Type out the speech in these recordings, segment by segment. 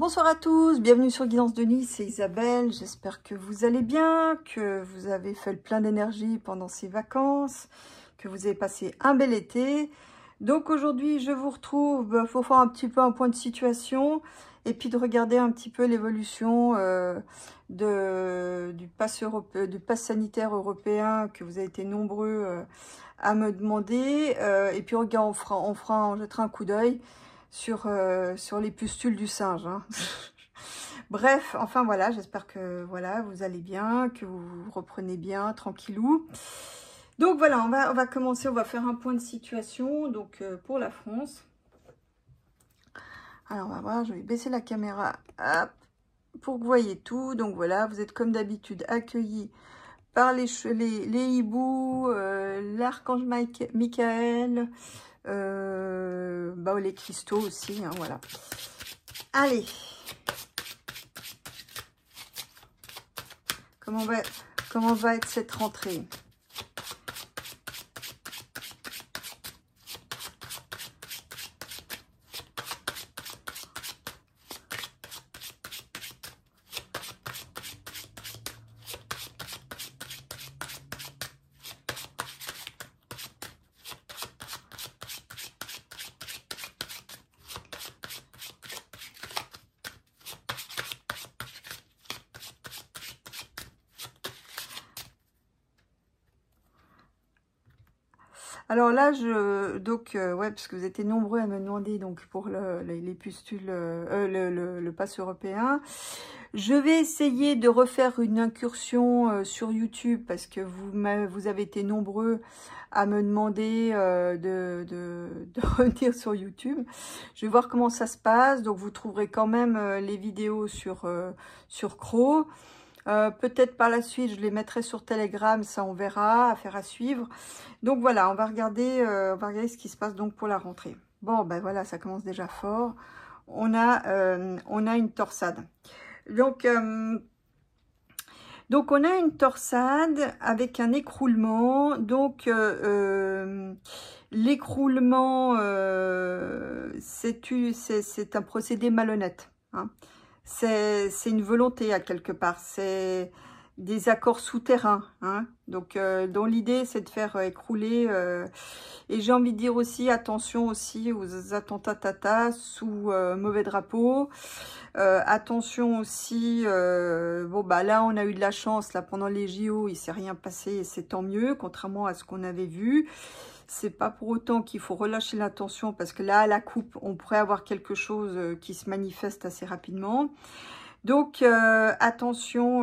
Bonsoir à tous, bienvenue sur Guidance de Nuit, c'est Isabelle. J'espère que vous allez bien, que vous avez fait le plein d'énergie pendant ces vacances, que vous avez passé un bel été. Donc aujourd'hui, je vous retrouve pour faire un petit peu un point de situation et puis de regarder un petit peu l'évolution du pass sanitaire européen que vous avez été nombreux à me demander. Et puis regarde, on jettera un coup d'œil sur les pustules du singe. Hein. Bref, enfin voilà, j'espère que voilà, vous allez bien, que vous reprenez bien, tranquillou. Donc voilà, on va commencer, on va faire un point de situation donc pour la France. Alors on va voir, je vais baisser la caméra hop, pour que vous voyez tout. Donc voilà, vous êtes comme d'habitude accueillis par les hiboux, l'archange Michael, les cristaux aussi, hein, voilà. Allez, comment va être cette rentrée? Alors là, ouais, parce que vous étiez nombreux à me demander donc pour les pustules, le pass européen. Je vais essayer de refaire une incursion sur YouTube parce que vous avez été nombreux à me demander de revenir sur YouTube. Je vais voir comment ça se passe. Donc vous trouverez quand même les vidéos sur Cro. Peut-être par la suite, je les mettrai sur Telegram, ça on verra, affaire à suivre. Donc voilà, on va regarder ce qui se passe donc pour la rentrée. Bon, ben voilà, ça commence déjà fort. On a une torsade. Donc on a une torsade avec un écroulement. Donc l'écroulement, c'est un procédé malhonnête. Hein. C'est une volonté à quelque part, c'est des accords souterrains, hein. Donc dont l'idée c'est de faire écrouler, et j'ai envie de dire aussi attention aussi aux attentats sous mauvais drapeau, attention aussi, là on a eu de la chance, là pendant les JO il s'est rien passé et c'est tant mieux, contrairement à ce qu'on avait vu. C'est pas pour autant qu'il faut relâcher l'attention parce que là, à la coupe, on pourrait avoir quelque chose qui se manifeste assez rapidement. Donc, attention,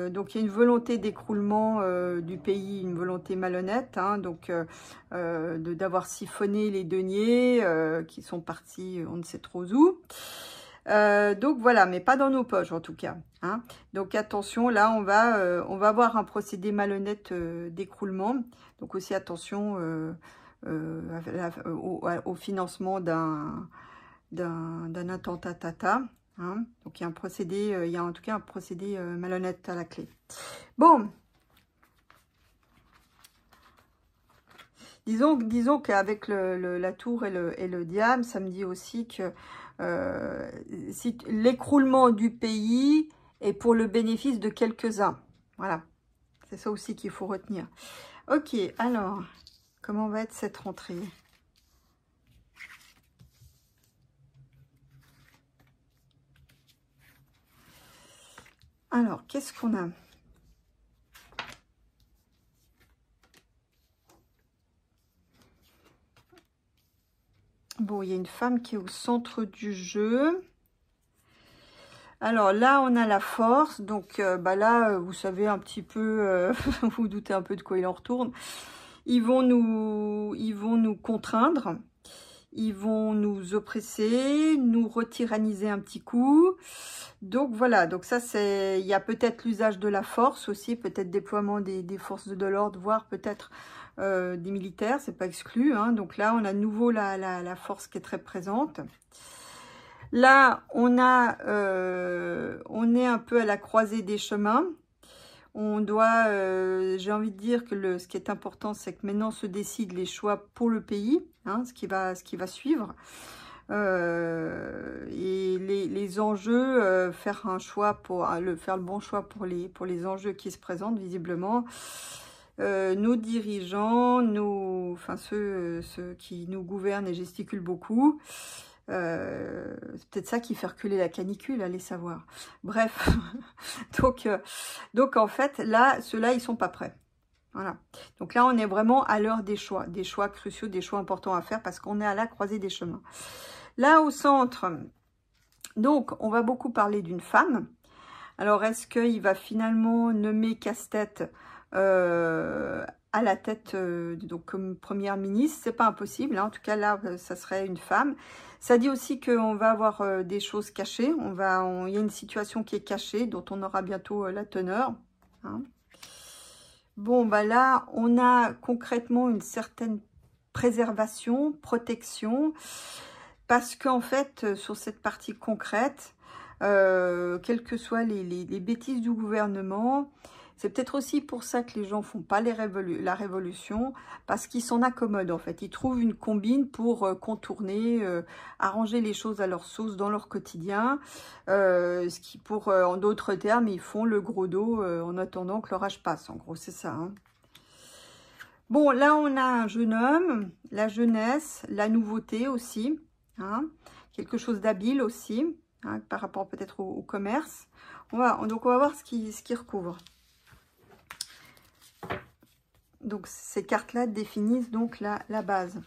donc il y a une volonté d'écroulement du pays, une volonté malhonnête, hein, donc d'avoir siphonné les deniers qui sont partis on ne sait trop où. Donc voilà, mais pas dans nos poches en tout cas. Hein. Donc attention, là on va avoir un procédé malhonnête d'écroulement. Donc aussi attention au financement d'un attentat tata. Hein. Donc il y a un procédé, il y a en tout cas un procédé malhonnête à la clé. Bon. Disons qu'avec la tour et le diable, ça me dit aussi que si l'écroulement du pays est pour le bénéfice de quelques-uns. Voilà, c'est ça aussi qu'il faut retenir. Ok, alors, comment va être cette rentrée? Alors, qu'est-ce qu'on a? Bon, il y a une femme qui est au centre du jeu. Alors là, on a la force. Donc là, vous savez un petit peu, vous vous doutez un peu de quoi il en retourne. Ils vont nous contraindre. Ils vont nous oppresser, nous retyranniser un petit coup. Donc voilà, donc ça c'est, il y a peut-être l'usage de la force aussi, peut-être déploiement des forces de l'ordre, voire peut-être des militaires, c'est pas exclu. Hein. Donc là, on a de nouveau la force qui est très présente. Là, on est un peu à la croisée des chemins. On doit, j'ai envie de dire que ce qui est important, c'est que maintenant se décident les choix pour le pays, hein, ce qui va suivre. Et les les enjeux, faire un choix faire le bon choix pour les enjeux qui se présentent visiblement. Nos dirigeants, enfin ceux qui nous gouvernent et gesticulent beaucoup, c'est peut-être ça qui fait reculer la canicule, allez savoir. Bref, donc en fait, là, ceux-là, ils sont pas prêts. Voilà. Donc là, on est vraiment à l'heure des choix cruciaux, des choix importants à faire parce qu'on est à la croisée des chemins. Là, au centre, donc, on va beaucoup parler d'une femme. Alors, est-ce qu'il va finalement nommer Casse-Tête à la tête, donc comme première ministre? C'est pas impossible, hein. En tout cas, là, ça serait une femme. Ça dit aussi qu'on va avoir des choses cachées. Il y a une situation qui est cachée, dont on aura bientôt la teneur, hein. Bon, bah là, on a concrètement une certaine préservation, protection, parce qu'en fait, sur cette partie concrète, quelles que soient les bêtises du gouvernement, c'est peut-être aussi pour ça que les gens font pas la révolution, parce qu'ils s'en accommodent en fait. Ils trouvent une combine pour contourner, arranger les choses à leur sauce dans leur quotidien. Ce qui, en d'autres termes, ils font le gros dos en attendant que l'orage passe. En gros, c'est ça, hein. Bon, là, on a un jeune homme, la jeunesse, la nouveauté aussi, hein, quelque chose d'habile aussi, hein, par rapport peut-être au commerce. Donc, on va voir ce qui recouvre. Donc, ces cartes-là définissent donc la base.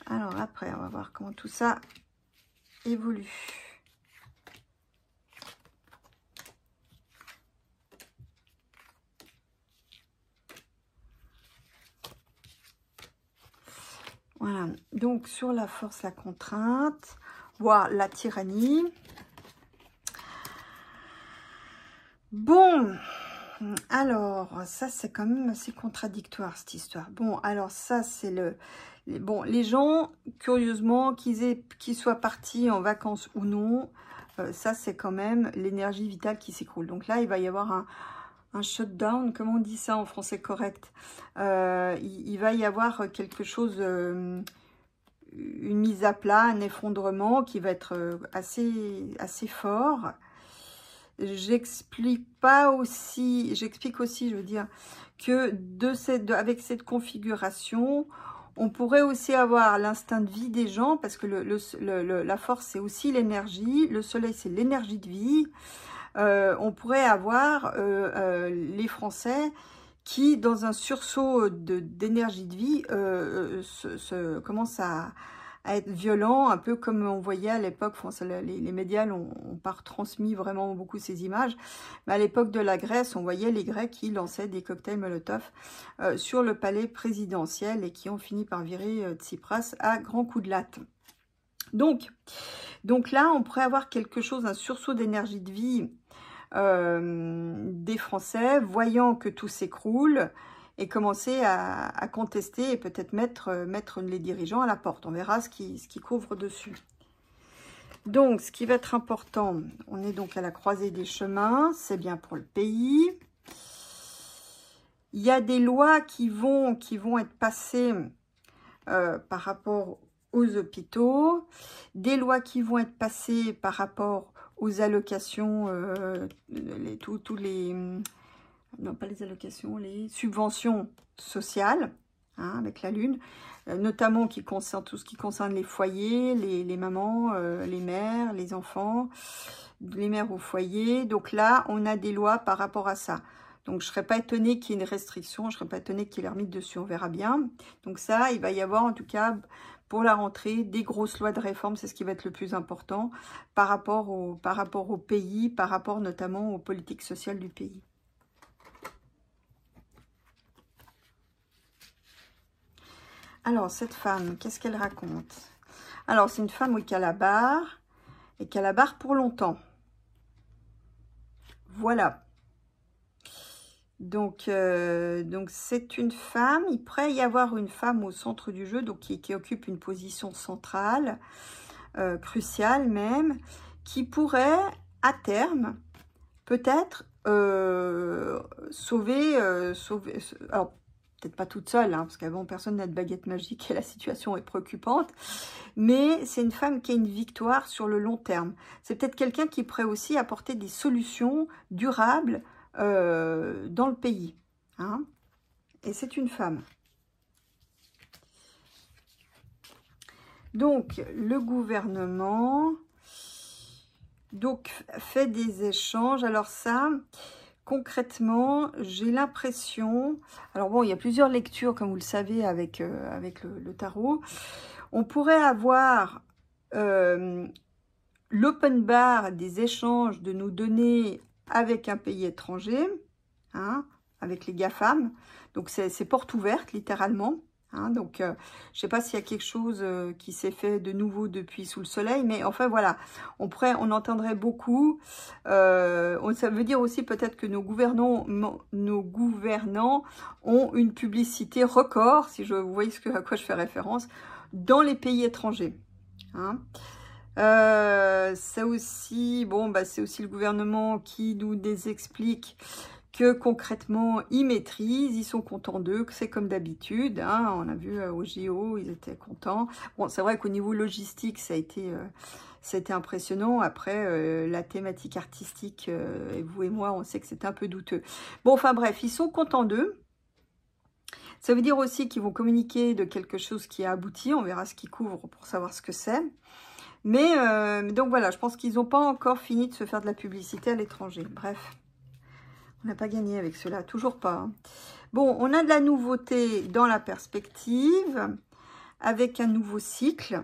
Alors, après, on va voir comment tout ça évolue. Voilà. Donc, sur la force, la contrainte, voire la tyrannie. Bon, alors, ça, c'est quand même assez contradictoire, cette histoire. Bon, alors, ça, c'est bon, les gens, curieusement, qu'ils soient partis en vacances ou non, ça, c'est quand même l'énergie vitale qui s'écroule. Donc là, il va y avoir un shutdown, comment on dit ça en français correct? Il va y avoir quelque chose, une mise à plat, un effondrement qui va être assez fort. J'explique aussi, je veux dire, que avec cette configuration, on pourrait aussi avoir l'instinct de vie des gens, parce que la force, c'est aussi l'énergie, le soleil, c'est l'énergie de vie. On pourrait avoir les Français qui, dans un sursaut d'énergie de vie, commencent à être violents, un peu comme on voyait à l'époque. Les médias n'ont pas retransmis vraiment beaucoup ces images, mais à l'époque de la Grèce, on voyait les Grecs qui lançaient des cocktails Molotov sur le palais présidentiel et qui ont fini par virer Tsipras à grands coups de latte. Donc là, on pourrait avoir quelque chose, un sursaut d'énergie de vie des Français, voyant que tout s'écroule, et commencer à contester et peut-être mettre les dirigeants à la porte. On verra ce qui couvre dessus. Donc, ce qui va être important, on est donc à la croisée des chemins, c'est bien pour le pays. Il y a des lois qui vont être passées par rapport aux hôpitaux, des lois qui vont être passées par rapport aux allocations, non pas les allocations, les subventions sociales, hein, avec la Lune, notamment tout ce qui concerne les foyers, les mamans, les mères, les enfants, les mères au foyer. Donc là, on a des lois par rapport à ça. Donc je ne serais pas étonnée qu'il y ait une restriction, je ne serais pas étonnée qu'il y ait l'ermite dessus, on verra bien. Donc ça, il va y avoir en tout cas pour la rentrée des grosses lois de réforme, c'est ce qui va être le plus important par rapport au pays, par rapport notamment aux politiques sociales du pays. Alors, cette femme, qu'est-ce qu'elle raconte? Alors, c'est une femme, oui, qui a la barre, et qui a la barre pour longtemps. Voilà. Donc c'est une femme, il pourrait y avoir une femme au centre du jeu, donc qui occupe une position centrale, cruciale même, qui pourrait, à terme, peut-être sauver... alors, peut-être pas toute seule, hein, parce qu'avant personne n'a de baguette magique et la situation est préoccupante, mais c'est une femme qui a une victoire sur le long terme. C'est peut-être quelqu'un qui pourrait aussi apporter des solutions durables dans le pays. Hein. Et c'est une femme. Donc, le gouvernement fait des échanges. Alors ça, concrètement, j'ai l'impression... Alors bon, il y a plusieurs lectures, comme vous le savez, avec le tarot. On pourrait avoir l'open bar des échanges de nos données avec un pays étranger, hein, avec les GAFAM. Donc, c'est porte ouverte, littéralement. Hein, donc, je ne sais pas s'il y a quelque chose qui s'est fait de nouveau depuis sous le soleil, mais enfin voilà, on entendrait beaucoup. Ça veut dire aussi peut-être que nos gouvernants ont une publicité record, si vous voyez à quoi je fais référence, dans les pays étrangers. Hein. C'est aussi, bon, bah, c'est aussi le gouvernement qui nous explique que concrètement, ils maîtrisent, ils sont contents d'eux, que c'est comme d'habitude. Hein, on a vu au JO, ils étaient contents. Bon, c'est vrai qu'au niveau logistique, ça a été impressionnant. Après, la thématique artistique, et vous et moi, on sait que c'est un peu douteux. Bon, enfin bref, ils sont contents d'eux. Ça veut dire aussi qu'ils vont communiquer de quelque chose qui a abouti. On verra ce qu'ils couvrent pour savoir ce que c'est. Mais donc voilà, je pense qu'ils n'ont pas encore fini de se faire de la publicité à l'étranger. Bref. On n'a pas gagné avec cela, toujours pas. Hein. Bon, on a de la nouveauté dans la perspective, avec un nouveau cycle,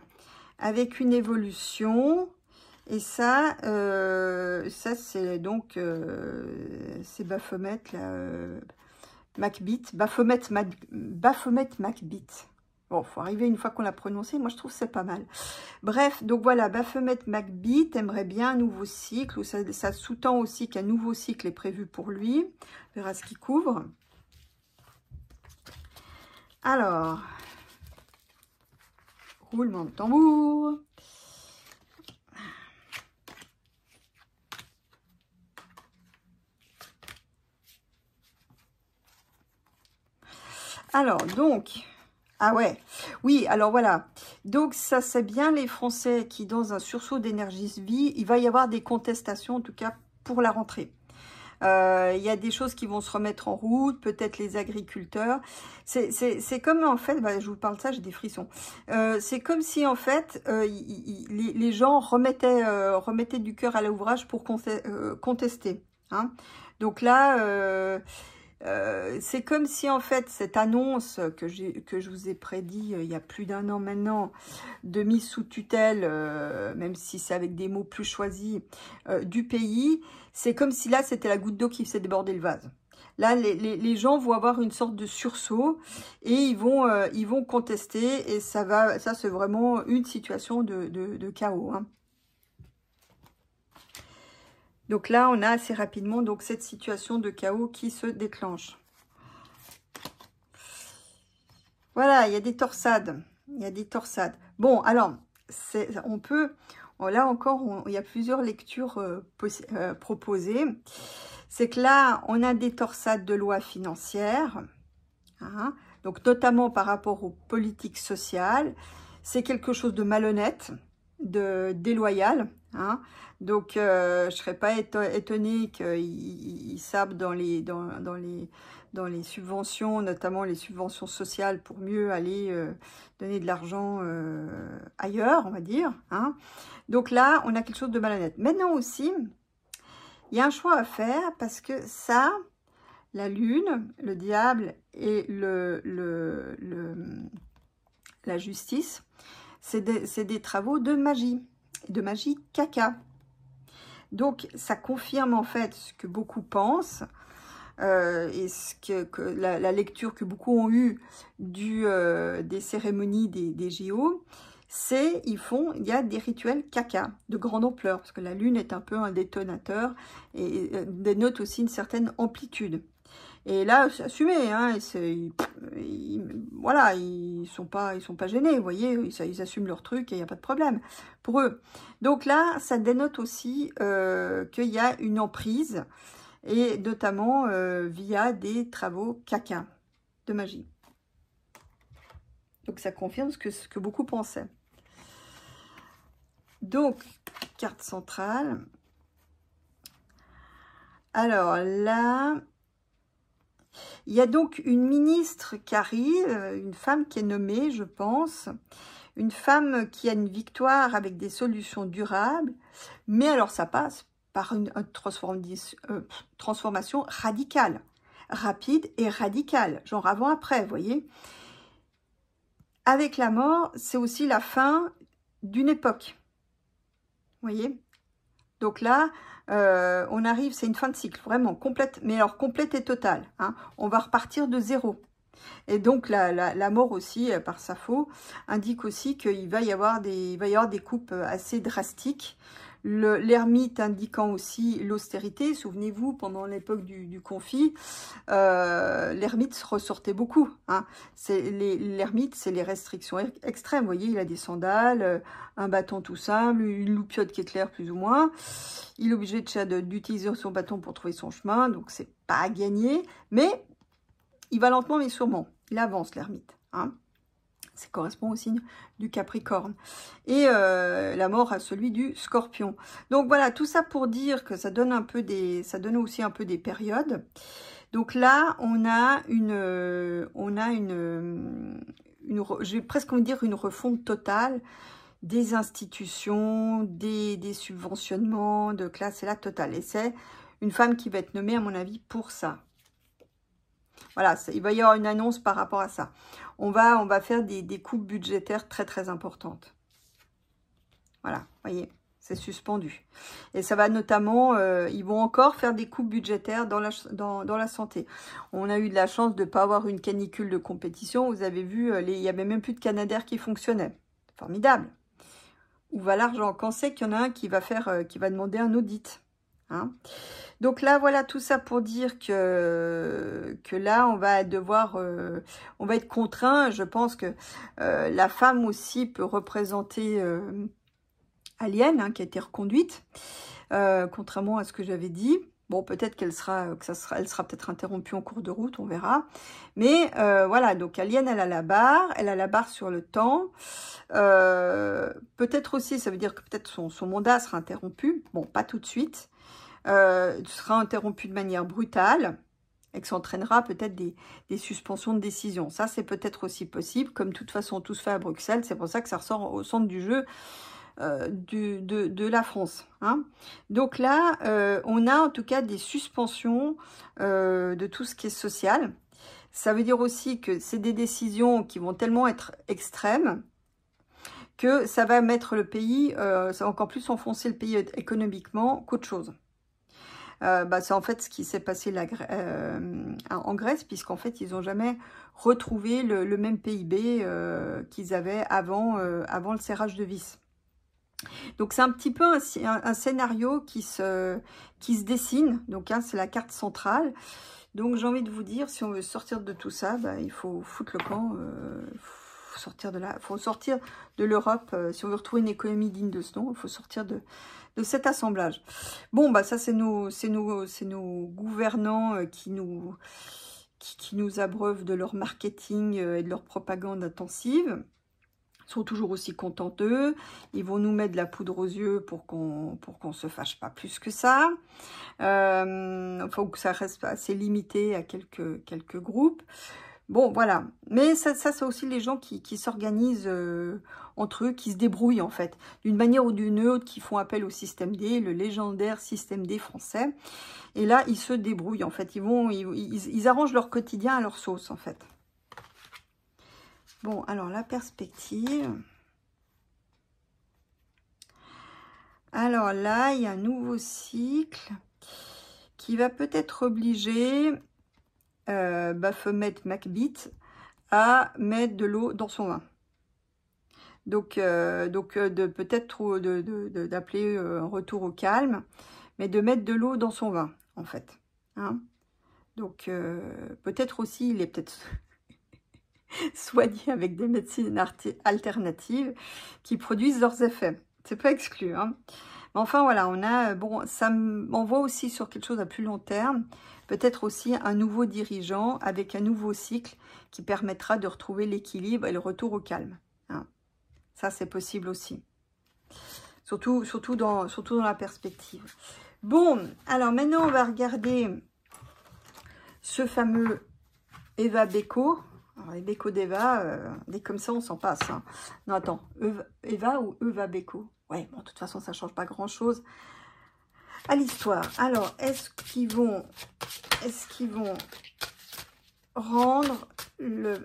avec une évolution. Et ça c'est donc, c'est Baphomet, Macbeth, Baphomet Macbeth. Bon, faut arriver une fois qu'on l'a prononcé. Moi, je trouve que c'est pas mal. Bref, donc voilà, Baphomet Macbeth aimerait bien un nouveau cycle. Ou ça sous-tend aussi qu'un nouveau cycle est prévu pour lui. On verra ce qu'il couvre. Alors, roulement de tambour. Alors, donc... Ah ouais, oui, alors voilà. Donc ça, c'est bien les Français qui, dans un sursaut d'énergie se vit, il va y avoir des contestations, en tout cas pour la rentrée. Il y a des choses qui vont se remettre en route, peut-être les agriculteurs. C'est comme, en fait, bah, je vous parle de ça, j'ai des frissons. C'est comme si, en fait, les gens remettaient du cœur à l'ouvrage pour contester. Hein. Donc là... c'est comme si en fait cette annonce que je vous ai prédit il y a plus d'1 an maintenant, de mise sous tutelle, même si c'est avec des mots plus choisis, du pays, c'est comme si là c'était la goutte d'eau qui faisait déborder le vase. Là, les gens vont avoir une sorte de sursaut et ils vont contester et ça c'est vraiment une situation de chaos. Hein. Donc là, on a assez rapidement donc cette situation de chaos qui se déclenche. Voilà, il y a des torsades. Il y a des torsades. Bon, alors, on peut... Là encore, il y a plusieurs lectures proposées. C'est que là, on a des torsades de lois financières. Hein, donc, notamment par rapport aux politiques sociales. C'est quelque chose de malhonnête, de déloyal. Hein. Donc, je ne serais pas étonnée qu'ils sablent dans les subventions, notamment les subventions sociales, pour mieux aller donner de l'argent ailleurs, on va dire. Hein. Donc là, on a quelque chose de malhonnête. Maintenant aussi, il y a un choix à faire parce que ça, la lune, le diable et la justice, c'est des travaux de magie caca. Donc, ça confirme en fait ce que beaucoup pensent et la lecture que beaucoup ont eue des cérémonies des JO, c'est il y a des rituels caca de grande ampleur, parce que la lune est un peu un détonateur et dénote aussi une certaine amplitude. Et là, c'est assumé, hein, voilà, ils sont pas gênés, vous voyez, ils assument leur truc et il n'y a pas de problème pour eux. Donc là, ça dénote aussi qu'il y a une emprise, et notamment via des travaux caca. de magie. Donc ça confirme ce que beaucoup pensaient. Donc, carte centrale. Alors là, il y a donc une ministre qui arrive, une femme qui est nommée, je pense. Une femme qui a une victoire avec des solutions durables. Mais alors ça passe par une transformation radicale. Rapide et radicale. Genre avant-après, vous voyez. Avec la mort, c'est aussi la fin d'une époque. Vous voyez? Donc là, on arrive, c'est une fin de cycle, vraiment, complète, mais alors complète et totale. Hein. On va repartir de zéro. Et donc la mort aussi, par sa faute, indique aussi qu'il va y avoir des coupes assez drastiques. L'ermite indiquant aussi l'austérité. Souvenez-vous, pendant l'époque du conflit, l'ermite ressortait beaucoup. Hein. L'ermite, c'est les restrictions extrêmes. Vous voyez, il a des sandales, un bâton tout simple, une loupiote qui éclaire plus ou moins. Il est obligé d'utiliser son bâton pour trouver son chemin, donc c'est pas à gagner. Mais il va lentement mais sûrement. Il avance, l'ermite. Hein. Ça correspond au signe du Capricorne. Et la mort à celui du Scorpion. Donc voilà, tout ça pour dire que ça donne aussi un peu des périodes. Donc là, on a je vais presque envie de dire une refonte totale des institutions, des subventionnements de classe, c'est la totale. Et c'est une femme qui va être nommée, à mon avis, pour ça. Voilà, il va y avoir une annonce par rapport à ça. On va faire des coupes budgétaires très très importantes. Voilà, voyez, c'est suspendu. Et ça va notamment, ils vont encore faire des coupes budgétaires dans la santé. On a eu de la chance de ne pas avoir une canicule de compétition. Vous avez vu, il n'y avait même plus de Canadair qui fonctionnait. Formidable. Où va l'argent? Quand c'est qu'il y en a un qui va demander un audit, hein? Donc là, voilà tout ça pour dire que là, on va être contraint. Je pense que la femme aussi peut représenter Alien, hein, qui a été reconduite, contrairement à ce que j'avais dit. Bon, peut-être elle sera peut-être interrompue en cours de route, on verra. Mais voilà, donc Alien, elle a la barre sur le temps. Peut-être aussi, ça veut dire que peut-être son mandat sera interrompu. Bon, pas tout de suite. Sera interrompu de manière brutale et que ça entraînera peut-être des suspensions de décision. Ça, c'est peut-être aussi possible, comme de toute façon tout se fait à Bruxelles. C'est pour ça que ça ressort au centre du jeu de la France. Hein. Donc là, on a en tout cas des suspensions de tout ce qui est social. Ça veut dire aussi que c'est des décisions qui vont tellement être extrêmes que ça va mettre le pays, ça va encore plus enfoncer le pays économiquement qu'autre chose. C'est en fait ce qui s'est passé en Grèce, puisqu'en fait, ils n'ont jamais retrouvé le même PIB qu'ils avaient avant le serrage de vis. Donc, c'est un petit peu un scénario qui se dessine. Donc, hein, c'est la carte centrale. Donc, j'ai envie de vous dire, si on veut sortir de tout ça, il faut foutre le camp. Faut sortir de l'Europe. Si on veut retrouver une économie digne de ce nom, il faut sortir de cet assemblage. Bon, ça c'est nos gouvernants qui nous abreuvent de leur marketing et de leur propagande intensive. Ils sont toujours aussi contents d'eux. Ils vont nous mettre de la poudre aux yeux pour qu'on se fâche pas plus que ça. Faut que ça reste assez limité à quelques groupes. Bon, voilà. Mais ça c'est aussi les gens qui s'organisent entre eux, qui se débrouillent, en fait. D'une manière ou d'une autre, qui font appel au système D, le légendaire système D français. Et là, ils se débrouillent, en fait. Ils arrangent leur quotidien à leur sauce, en fait. Bon, alors, la perspective. Alors là, il y a un nouveau cycle qui va peut-être obliger... Baphomet Macbeth à mettre de l'eau dans son vin. Donc peut-être d'appeler un retour au calme, mais de mettre de l'eau dans son vin, en fait. Hein. Donc peut-être aussi, il est peut-être soigné avec des médecines alternatives qui produisent leurs effets. C'est pas exclu. Hein. Enfin, voilà, on a, bon, ça m'envoie aussi sur quelque chose à plus long terme. Peut-être aussi un nouveau dirigeant avec un nouveau cycle qui permettra de retrouver l'équilibre et le retour au calme. Hein. Ça, c'est possible aussi. Surtout dans la perspective. Bon, alors maintenant, on va regarder ce fameux Eva Beko. Alors, les Beko d'Eva, dès comme ça, on s'en passe. Hein. Non, attends, Eva ou Eva Beko? Ouais, bon, de toute façon, ça ne change pas grand-chose à l'histoire. Alors, est-ce qu'ils vont rendre le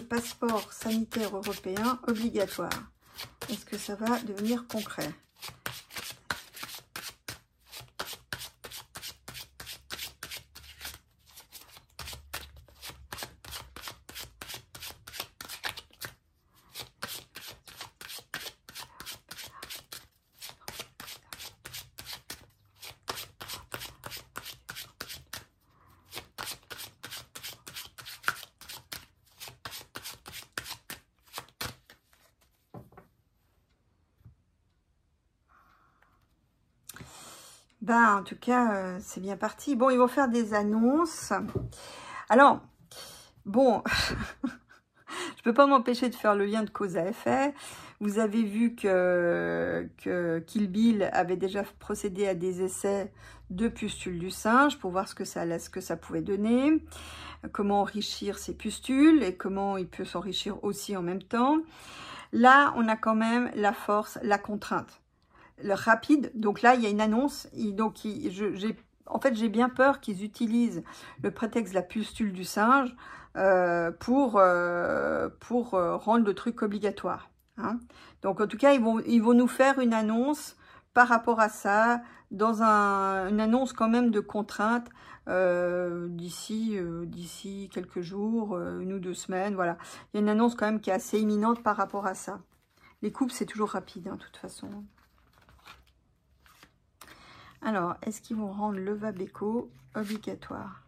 passeport sanitaire européen obligatoire? Est-ce que ça va devenir concret? Ben, en tout cas, c'est bien parti. Bon, ils vont faire des annonces. Alors, bon, je peux pas m'empêcher de faire le lien de cause à effet. Vous avez vu que Kill Bill avait déjà procédé à des essais de pustules du singe pour voir ce que ça pouvait donner, comment enrichir ces pustules et comment il peut s'enrichir aussi en même temps. Là, on a quand même la force, la contrainte. Le rapide, donc là il y a une annonce, en fait j'ai bien peur qu'ils utilisent le prétexte de la pustule du singe pour rendre le truc obligatoire. Hein. Donc en tout cas ils vont nous faire une annonce par rapport à ça, dans une annonce quand même de contrainte d'ici quelques jours, 1 ou 2 semaines, voilà. Il y a une annonce quand même qui est assez imminente par rapport à ça. Les coupes c'est toujours rapide hein, de toute façon. Alors, est-ce qu'ils vont rendre l'Eva Beko obligatoire?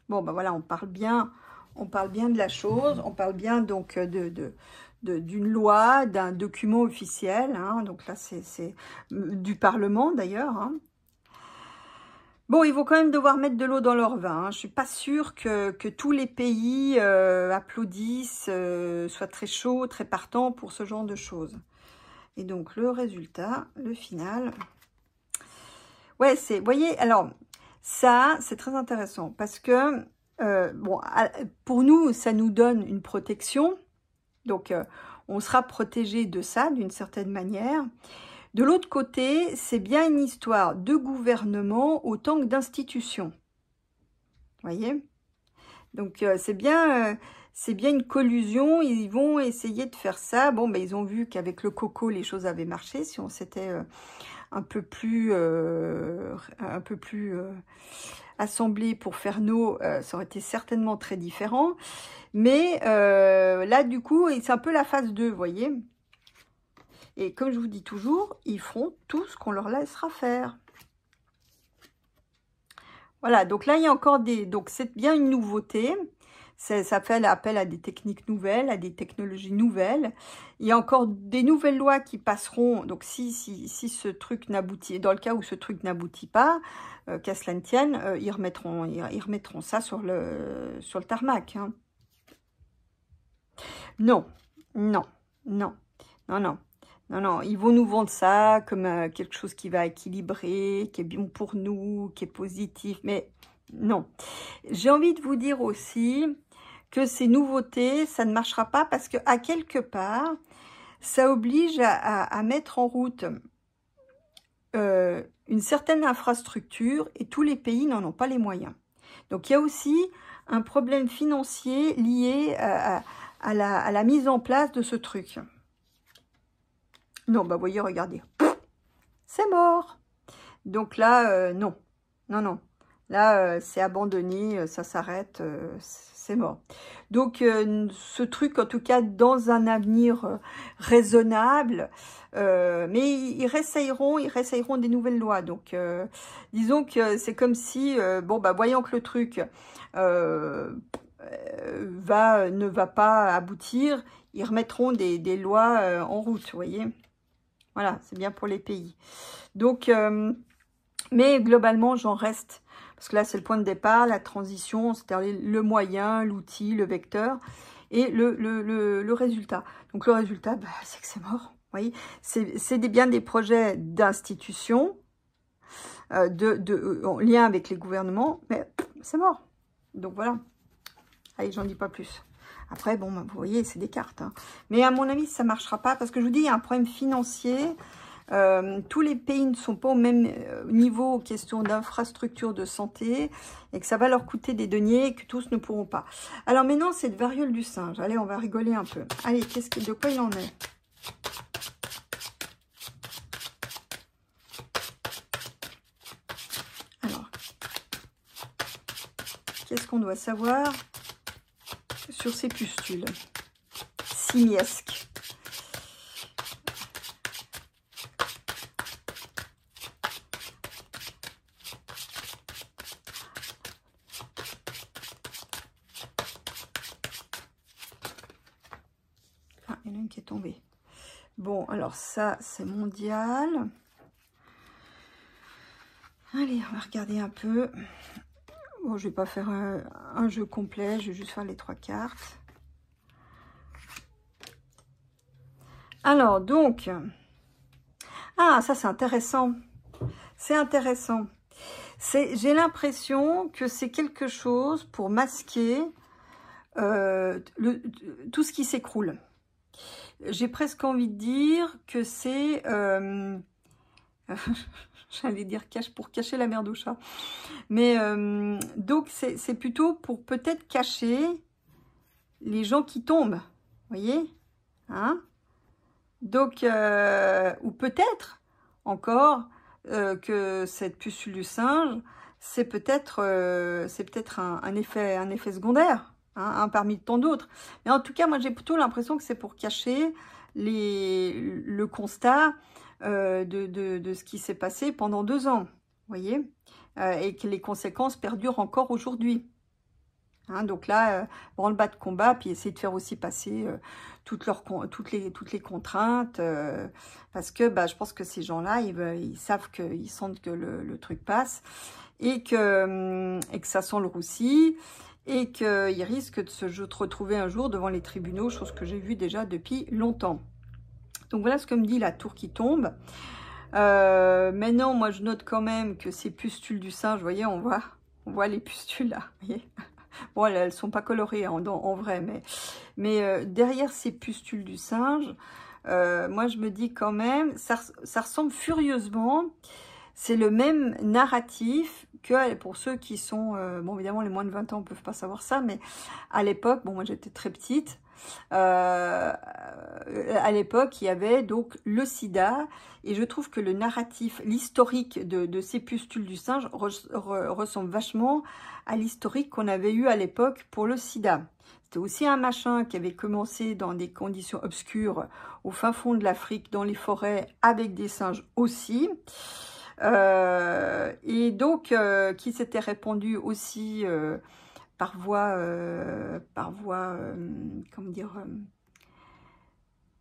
Bon, ben voilà, on parle bien de la chose, on parle bien donc d'une loi, d'un document officiel, hein, donc là c'est du Parlement d'ailleurs. Hein. Bon, ils vont quand même devoir mettre de l'eau dans leur vin. Hein. Je suis pas sûre que tous les pays applaudissent, soient très chauds, très partants pour ce genre de choses. Et donc, le résultat, le final. Ouais, vous voyez, alors, ça, c'est très intéressant parce que, bon, pour nous, ça nous donne une protection. Donc, on sera protégé de ça d'une certaine manière. De l'autre côté, c'est bien une histoire de gouvernement autant que d'institution. Vous voyez? Donc, c'est bien une collusion, ils vont essayer de faire ça. Bon, ben, ils ont vu qu'avec le coco, les choses avaient marché. Si on s'était un peu plus assemblé pour faire ça aurait été certainement très différent. Mais là, du coup, c'est un peu la phase 2, vous voyez. Et comme je vous dis toujours, ils feront tout ce qu'on leur laissera faire. Voilà, donc là, il y a encore donc c'est bien une nouveauté. Ça fait appel à des techniques nouvelles, à des technologies nouvelles. Il y a encore des nouvelles lois qui passeront. Donc, si ce truc n'aboutit, dans le cas où ce truc n'aboutit pas, qu'à cela ne tienne, ils remettront ça sur le tarmac. Hein. Non, non, non, non, non. Non, non, ils vont nous vendre ça comme quelque chose qui va équilibrer, qui est bon pour nous, qui est positif, mais non. J'ai envie de vous dire aussi que ces nouveautés, ça ne marchera pas parce que à quelque part, ça oblige à mettre en route une certaine infrastructure et tous les pays n'en ont pas les moyens. Donc il y a aussi un problème financier lié à la mise en place de ce truc. Non, bah voyez, regardez. C'est mort. Donc là, non. Non, non. Là, c'est abandonné, ça s'arrête, c'est mort. Donc, ce truc, en tout cas, dans un avenir raisonnable, mais ils réessayeront des nouvelles lois. Donc, disons que c'est comme si, bon, bah, voyant que le truc ne va pas aboutir, ils remettront des lois en route, vous voyez. Voilà, c'est bien pour les pays. Donc, mais globalement, j'en reste. Parce que là, c'est le point de départ, la transition, c'est-à-dire le moyen, l'outil, le vecteur et le résultat. Donc, le résultat, bah, c'est que c'est mort. Vous voyez, c'est bien des projets d'institutions, en lien avec les gouvernements, mais c'est mort. Donc, voilà. Allez, j'en dis pas plus. Après, bon, vous voyez, c'est des cartes. Hein. Mais à mon avis, ça ne marchera pas. Parce que je vous dis, il y a un problème financier. Tous les pays ne sont pas au même niveau aux questions d'infrastructure de santé. Et que ça va leur coûter des deniers et que tous ne pourront pas. Alors maintenant, c'est de variole du singe. Allez, on va rigoler un peu. Allez, de quoi il en est? Alors, qu'est-ce qu'on doit savoir sur ces pustules simiesques? Ah, il y en a une qui est tombée. Bon, alors ça, c'est mondial. Allez, on va regarder un peu. Bon, je vais pas faire un jeu complet, je vais juste faire les 3 cartes. Alors, donc... Ah, ça, c'est intéressant. C'est intéressant. J'ai l'impression que c'est quelque chose pour masquer tout ce qui s'écroule. J'ai presque envie de dire que c'est... J'allais dire pour cacher la merde au chat. Mais donc, c'est plutôt pour peut-être cacher les gens qui tombent. Vous voyez, hein? Donc, ou peut-être encore que cette pustule du singe, c'est peut-être un effet secondaire, hein, un parmi tant d'autres. Mais en tout cas, moi, j'ai plutôt l'impression que c'est pour cacher le constat de ce qui s'est passé pendant 2 ans, vous voyez, et que les conséquences perdurent encore aujourd'hui. Hein, donc là, branle-bas de combat, puis essayer de faire aussi passer toutes les contraintes, parce que bah, je pense que ces gens-là, ils savent ils sentent que le truc passe, et que ça sent le roussi, et qu'ils risquent de se retrouver un jour devant les tribunaux, chose que j'ai vue déjà depuis longtemps. Donc voilà ce que me dit la tour qui tombe. Maintenant, moi je note quand même que ces pustules du singe, vous voyez, on voit les pustules là, vous voyez. Bon, elles sont pas colorées en vrai, mais derrière ces pustules du singe, moi je me dis quand même, ça ressemble furieusement, c'est le même narratif que pour ceux qui sont, bon évidemment les moins de 20 ans ne peuvent pas savoir ça, mais à l'époque, bon moi j'étais très petite, à l'époque il y avait donc le sida, et je trouve que le narratif, l'historique de ces pustules du singe ressemble vachement à l'historique qu'on avait eu à l'époque pour le sida. C'était aussi un machin qui avait commencé dans des conditions obscures au fin fond de l'Afrique, dans les forêts, avec des singes aussi. Et donc, qui s'était répandu aussi par voie, comment dire,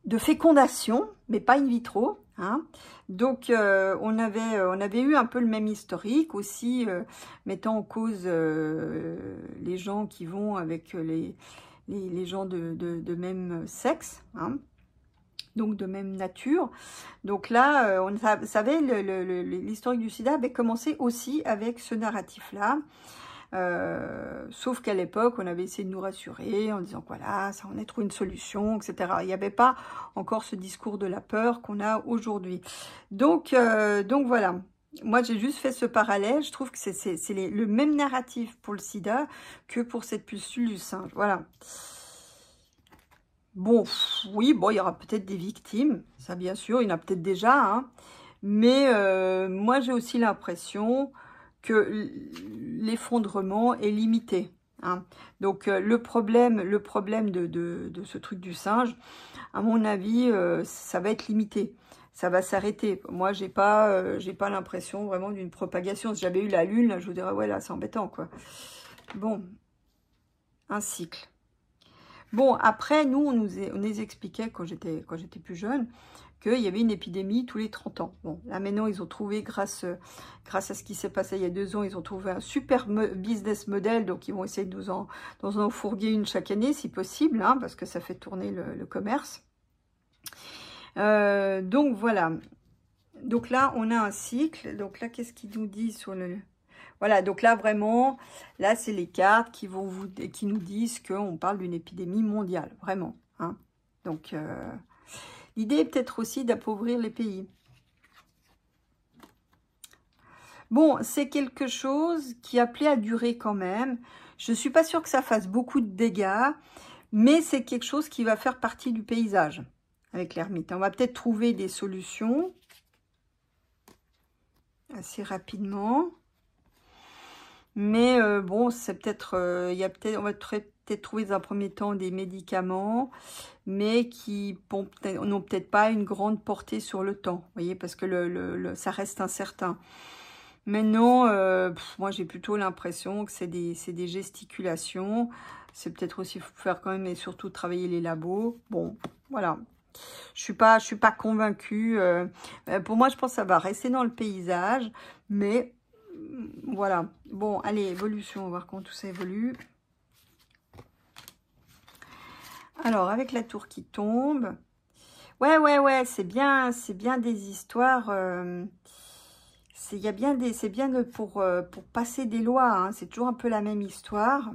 de fécondation, mais pas in vitro. Hein. Donc, on avait eu un peu le même historique aussi, mettant en cause les gens qui vont avec les gens de même sexe, hein, donc de même nature. Donc là, on savait, l'historique du sida avait commencé aussi avec ce narratif-là. Sauf qu'à l'époque, on avait essayé de nous rassurer en disant voilà, ça on a trouvé une solution, etc. Il n'y avait pas encore ce discours de la peur qu'on a aujourd'hui. Donc voilà. Moi, j'ai juste fait ce parallèle. Je trouve que c'est le même narratif pour le sida que pour cette pustule du singe. Voilà. Bon, oui, bon, il y aura peut-être des victimes. Ça, bien sûr, il y en a peut-être déjà. Hein, mais moi, j'ai aussi l'impression que l'effondrement est limité. Hein. Donc, le problème de ce truc du singe, à mon avis, ça va être limité. Ça va s'arrêter. Moi, j'ai pas l'impression vraiment d'une propagation. Si j'avais eu la lune, là, je vous dirais, ouais, là, c'est embêtant, quoi. Bon, un cycle. Bon, après, nous, on nous expliquait, quand j'étais plus jeune, qu'il y avait une épidémie tous les 30 ans. Bon, là, maintenant, ils ont trouvé, grâce à ce qui s'est passé il y a 2 ans, ils ont trouvé un super business model, donc ils vont essayer de nous en fourguer une chaque année, si possible, hein, parce que ça fait tourner le commerce. Donc, voilà. Donc là, on a un cycle. Donc là, qu'est-ce qu'ils nous disent sur le... Voilà, donc là, vraiment, là, c'est les cartes qui nous disent qu'on parle d'une épidémie mondiale, vraiment. Hein. Donc, l'idée est peut-être aussi d'appauvrir les pays. Bon, c'est quelque chose qui est appelé à durer quand même. Je ne suis pas sûre que ça fasse beaucoup de dégâts, mais c'est quelque chose qui va faire partie du paysage avec l'ermite. On va peut-être trouver des solutions assez rapidement. Mais bon, c'est peut-être, on va peut-être trouver dans un premier temps des médicaments, mais qui n'ont peut-être pas une grande portée sur le temps, vous voyez, parce que ça reste incertain. Maintenant, moi j'ai plutôt l'impression que c'est des gesticulations. C'est peut-être aussi faire quand même, et surtout travailler les labos. Bon, voilà. Je suis pas convaincue. Pour moi, je pense que ça va rester dans le paysage, mais voilà. Bon, allez, évolution, on va voir comment tout ça évolue. Alors, avec la tour qui tombe. Ouais, c'est bien des histoires. C'est bien pour passer des lois. Hein, c'est toujours un peu la même histoire.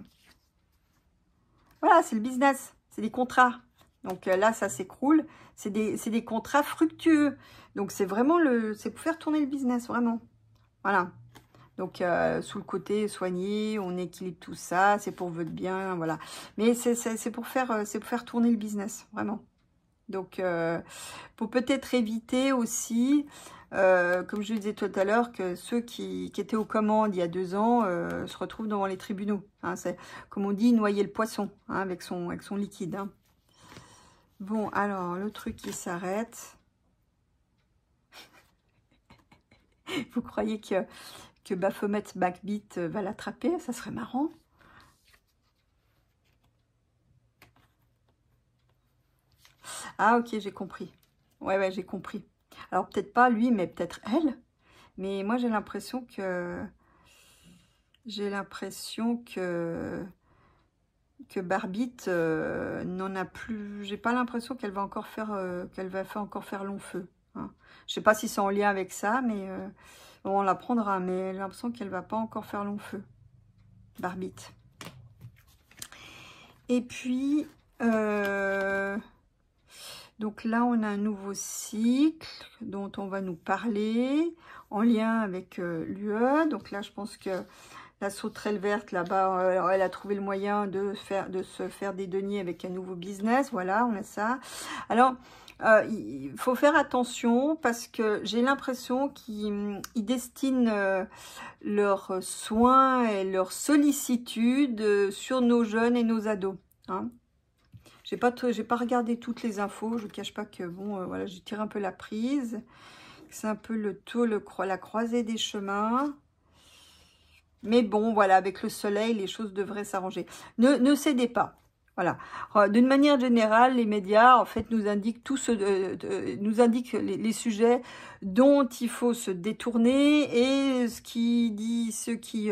Voilà, c'est le business. C'est des contrats. Donc là, ça s'écroule. C'est des contrats fructueux. Donc c'est vraiment c'est pour faire tourner le business, vraiment. Voilà. Donc, sous le côté soigné, on équilibre tout ça, c'est pour votre bien, voilà. Mais c'est pour faire tourner le business, vraiment. Donc, pour peut-être éviter aussi, comme je le disais tout à l'heure, que ceux qui étaient aux commandes il y a 2 ans se retrouvent devant les tribunaux. Hein, c'est, comme on dit, noyer le poisson hein, avec son liquide. Hein. Bon, alors, le truc qui s'arrête. Vous croyez que Baphomet Backbeat va l'attraper? Ça serait marrant. Ah, ok, j'ai compris. Ouais, j'ai compris. Alors, peut-être pas lui, mais peut-être elle. Mais moi, j'ai l'impression que... Barbit n'en a plus... J'ai pas l'impression qu'elle va encore faire... encore faire long feu. Hein. Je sais pas si c'est en lien avec ça, mais... bon, on l'apprendra, mais j'ai l'impression qu'elle va pas encore faire long feu. Barbit. Et puis... donc là, on a un nouveau cycle dont on va nous parler en lien avec l'UE. Donc là, je pense que la sauterelle verte, là-bas, elle a trouvé le moyen de se faire des deniers avec un nouveau business. Voilà, on a ça. Alors, il faut faire attention parce que j'ai l'impression qu'ils destinent leurs soins et leurs sollicitudes sur nos jeunes et nos ados. Hein. J'ai pas regardé toutes les infos. Je ne cache pas que bon, voilà, j'ai tiré un peu la prise. C'est un peu la croisée des chemins. Mais bon, voilà, avec le soleil, les choses devraient s'arranger. Ne cédez pas. Voilà. D'une manière générale, les médias, en fait, nous indiquent les sujets dont il faut se détourner et ce qui dit, ceux qui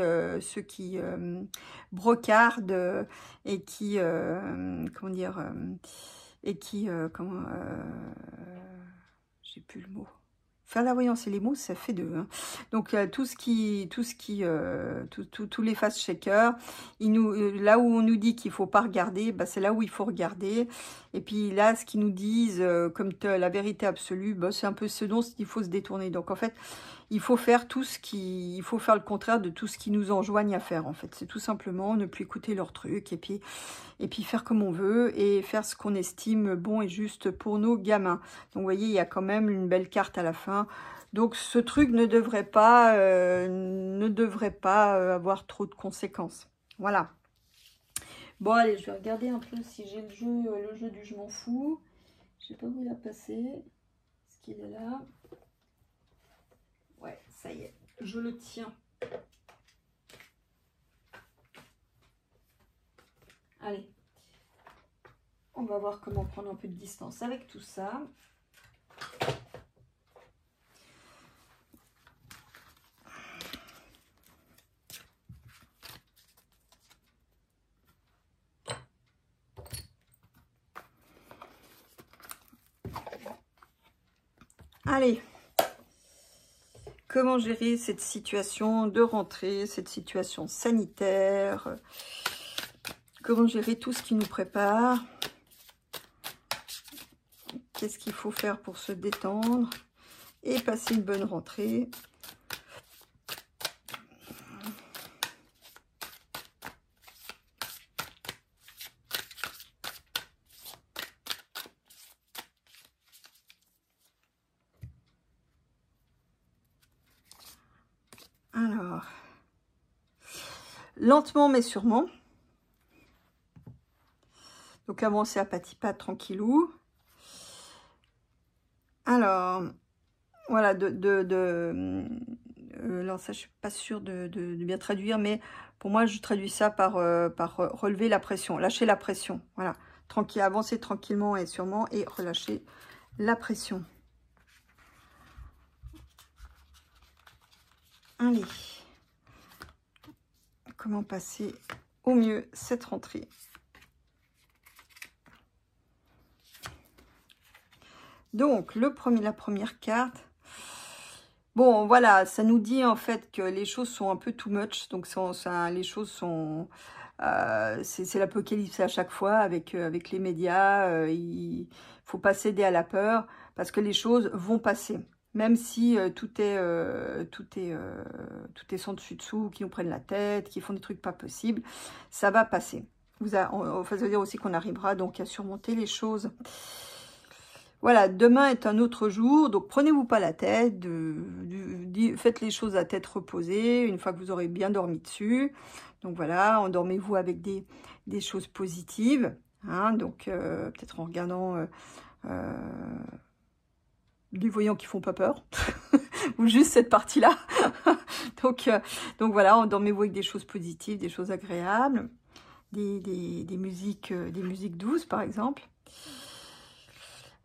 brocardent et qui, comment dire, j'ai plus le mot. Faire la voyance et les mots, ça fait 2. Hein. Donc tous les fast checkers, là où on nous dit qu'il faut pas regarder, bah, c'est là où il faut regarder. Et puis là, ce qu'ils nous disent comme la vérité absolue, bah, c'est un peu ce dont il faut se détourner. Donc en fait, il faut faire le contraire de tout ce qui nous enjoigne à faire. En fait, c'est tout simplement ne plus écouter leurs trucs et puis faire comme on veut et faire ce qu'on estime bon et juste pour nos gamins. Donc vous voyez, il y a quand même une belle carte à la fin. Donc ce truc ne devrait pas avoir trop de conséquences. Voilà. Bon allez, je vais regarder un peu si j'ai le jeu du je m'en fous. Je sais pas où il a passé. Est-ce qu'il est là? Ouais, ça y est, je le tiens. Allez. On va voir comment prendre un peu de distance avec tout ça. Allez, comment gérer cette situation de rentrée, cette situation sanitaire? Comment gérer tout ce qui nous prépare? Qu'est-ce qu'il faut faire pour se détendre et passer une bonne rentrée? Alors, lentement mais sûrement. Donc avancer à petits pas, tranquillou. Alors, voilà, alors ça, je suis pas sûre de bien traduire, mais pour moi, je traduis ça par relever la pression, lâcher la pression. Voilà, tranquille, avancer tranquillement et sûrement et relâcher la pression. Allez, comment passer au mieux cette rentrée? Donc, la première carte. Bon, voilà, ça nous dit en fait que les choses sont un peu too much. Donc, les choses sont... c'est l'apocalypse à chaque fois avec les médias. Il faut pas céder à la peur parce que les choses vont passer. Même si tout est sans dessus-dessous, qui nous prennent la tête, qui font des trucs pas possibles, ça va passer. Ça veut dire aussi qu'on arrivera donc à surmonter les choses. Voilà, demain est un autre jour, donc prenez-vous pas la tête, faites les choses à tête reposée, une fois que vous aurez bien dormi dessus. Donc voilà, endormez-vous avec des choses positives, hein, donc peut-être en regardant des voyants qui font pas peur, ou juste cette partie-là. donc voilà, endormez-vous avec des choses positives, des choses agréables, des musiques douces par exemple.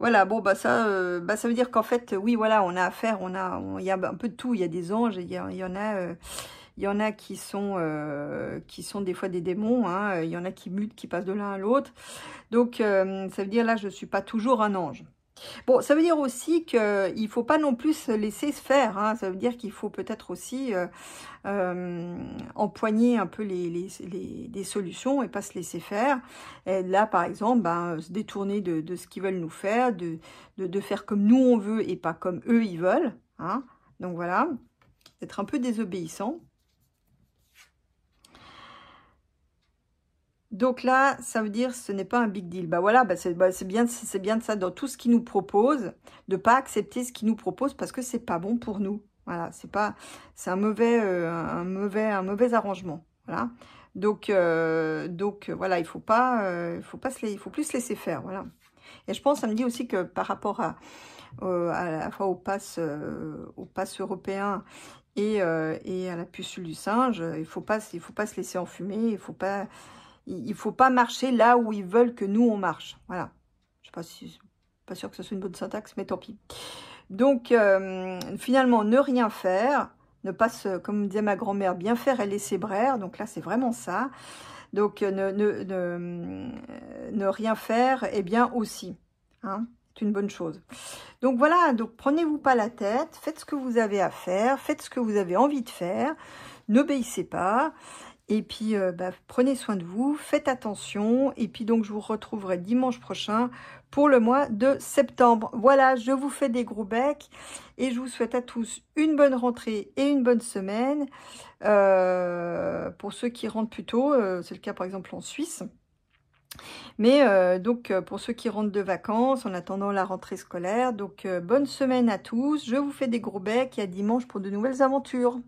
Voilà, bon, ça veut dire qu'en fait, oui, voilà, on a affaire, il y a un peu de tout, il y a des anges, il y en a qui sont des fois des démons, hein, il y en a qui mutent, qui passent de l'un à l'autre. Donc, ça veut dire, là, je ne suis pas toujours un ange. Bon, ça veut dire aussi qu'il ne faut pas non plus se laisser se faire, hein, ça veut dire qu'il faut peut-être aussi empoigner un peu des solutions et pas se laisser faire. Et là, par exemple, se détourner de ce qu'ils veulent nous faire, de faire comme nous on veut et pas comme eux ils veulent. Hein. Donc voilà, être un peu désobéissant. Donc là, ça veut dire ce n'est pas un big deal. Voilà, c'est bien de ça dans tout ce qu'ils nous proposent, de pas accepter ce qu'ils nous proposent parce que c'est pas bon pour nous. Voilà, c'est un mauvais arrangement. Voilà. Donc voilà, il faut plus se laisser faire. Voilà. Et je pense, ça me dit aussi que par rapport à la fois au pass européen et à la pucelle du singe, il faut pas se laisser enfumer. Il faut pas marcher là où ils veulent que nous on marche. Voilà. Je suis pas sûre que ce soit une bonne syntaxe, mais tant pis. Donc, finalement, ne rien faire, ne pas comme disait ma grand-mère, bien faire et laisser brère. Donc là, c'est vraiment ça. Donc, ne rien faire est bien aussi. Hein, c'est une bonne chose. Donc voilà, donc prenez-vous pas la tête, faites ce que vous avez à faire, faites ce que vous avez envie de faire, n'obéissez pas. Et puis, prenez soin de vous, faites attention. Et puis, donc, je vous retrouverai dimanche prochain pour le mois de septembre. Voilà, je vous fais des gros becs. Et je vous souhaite à tous une bonne rentrée et une bonne semaine. Pour ceux qui rentrent plus tôt, c'est le cas par exemple en Suisse. Mais donc, pour ceux qui rentrent de vacances, en attendant la rentrée scolaire. Donc, bonne semaine à tous. Je vous fais des gros becs et à dimanche pour de nouvelles aventures.